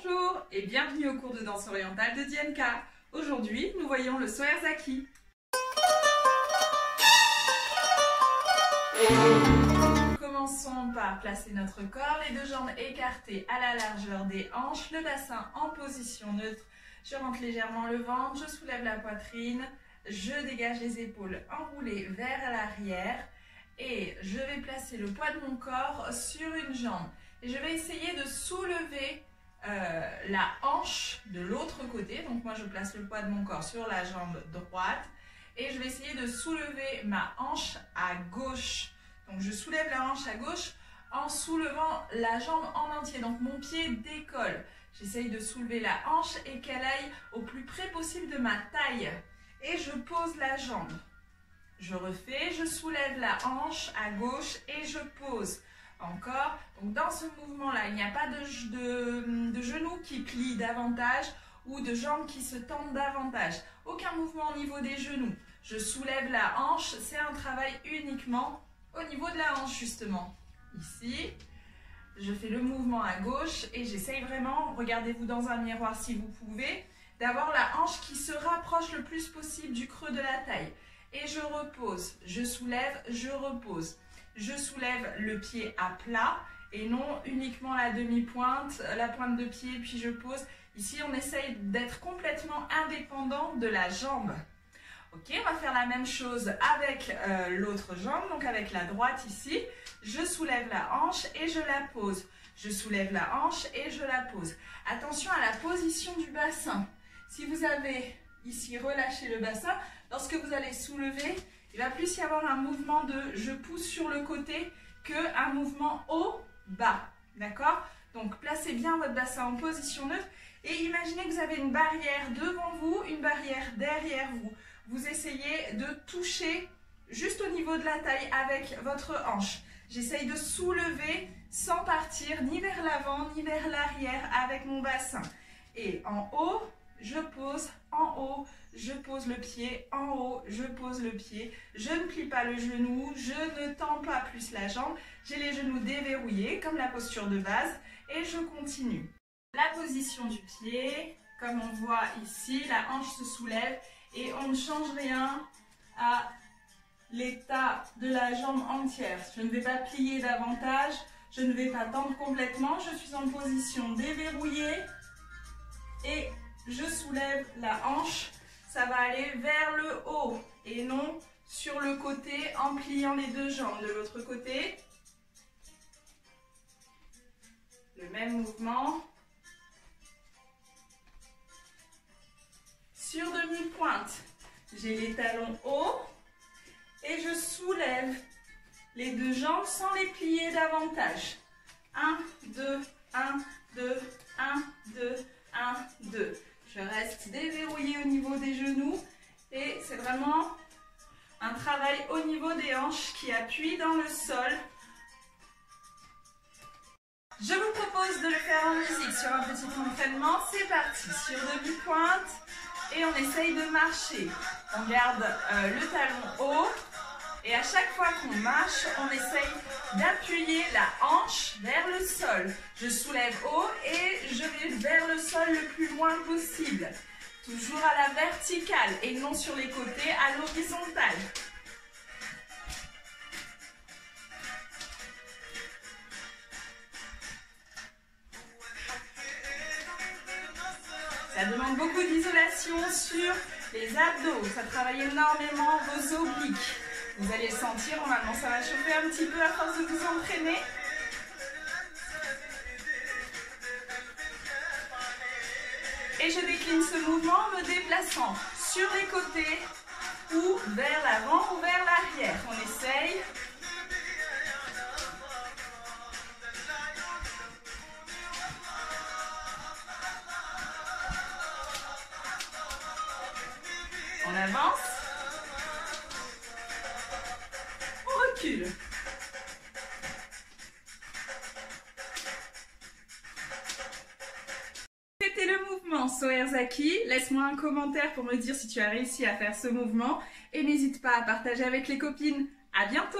Bonjour et bienvenue au cours de danse orientale de Dianka. Aujourd'hui, nous voyons le Soerzaki. Commençons par placer notre corps, les deux jambes écartées à la largeur des hanches, le bassin en position neutre. Je rentre légèrement le ventre, je soulève la poitrine, je dégage les épaules enroulées vers l'arrière et je vais placer le poids de mon corps sur une jambe. Et je vais essayer de soulever la hanche de l'autre côté. Donc moi je place le poids de mon corps sur la jambe droite et je vais essayer de soulever ma hanche à gauche. Donc je soulève la hanche à gauche en soulevant la jambe en entier. Donc mon pied décolle. J'essaye de soulever la hanche et qu'elle aille au plus près possible de ma taille. Et je pose la jambe. Je refais, je soulève la hanche à gauche et je pose. Encore, donc dans ce mouvement-là, il n'y a pas de genoux qui plient davantage ou de jambes qui se tendent davantage. Aucun mouvement au niveau des genoux. Je soulève la hanche, c'est un travail uniquement au niveau de la hanche justement. Ici, je fais le mouvement à gauche et j'essaye vraiment, regardez-vous dans un miroir si vous pouvez, d'avoir la hanche qui se rapproche le plus possible du creux de la taille. Et je repose, je soulève, je repose. Je soulève le pied à plat et non uniquement la demi-pointe, la pointe de pied, puis je pose. Ici, on essaye d'être complètement indépendant de la jambe. Ok, on va faire la même chose avec l'autre jambe, donc avec la droite ici. Je soulève la hanche et je la pose. Je soulève la hanche et je la pose. Attention à la position du bassin. Si vous avez ici relâché le bassin, lorsque vous allez soulever, il va plus y avoir un mouvement de je pousse sur le côté qu'un mouvement haut-bas. D'accord? Donc placez bien votre bassin en position neutre et imaginez que vous avez une barrière devant vous, une barrière derrière vous. Vous essayez de toucher juste au niveau de la taille avec votre hanche. J'essaye de soulever sans partir ni vers l'avant ni vers l'arrière avec mon bassin. Et en haut, je pose, en haut, je pose le pied, en haut, je pose le pied. Je ne plie pas le genou, je ne tends pas plus la jambe. J'ai les genoux déverrouillés comme la posture de base et je continue. La position du pied, comme on voit ici, la hanche se soulève et on ne change rien à l'état de la jambe entière. Je ne vais pas plier davantage, je ne vais pas tendre complètement, je suis en position déverrouillée et je soulève la hanche, ça va aller vers le haut et non sur le côté en pliant les deux jambes. De l'autre côté, le même mouvement. Sur demi-pointe, j'ai les talons hauts et je soulève les deux jambes sans les plier davantage. 1, 2, 1, 2, 1, 2, 1, 2. Je reste déverrouillée au niveau des genoux et c'est vraiment un travail au niveau des hanches qui appuie dans le sol. Je vous propose de le faire en musique sur un petit entraînement. C'est parti, sur demi-pointe et on essaye de marcher. On garde le talon haut et à chaque fois qu'on marche, on essaye d'appuyer la hanche vers le sol. Je soulève haut et je vais vers le sol le plus loin possible. Toujours à la verticale et non sur les côtés, à l'horizontale. Ça demande beaucoup d'isolation sur les abdos. Ça travaille énormément vos obliques. Vous allez le sentir, normalement ça va chauffer un petit peu à force de vous entraîner. Et je décline ce mouvement en me déplaçant sur les côtés ou vers l'avant ou vers l'arrière. On essaye. On avance. On recule. C'était le mouvement Soerzaki. Laisse-moi un commentaire pour me dire si tu as réussi à faire ce mouvement. Et n'hésite pas à partager avec les copines. À bientôt!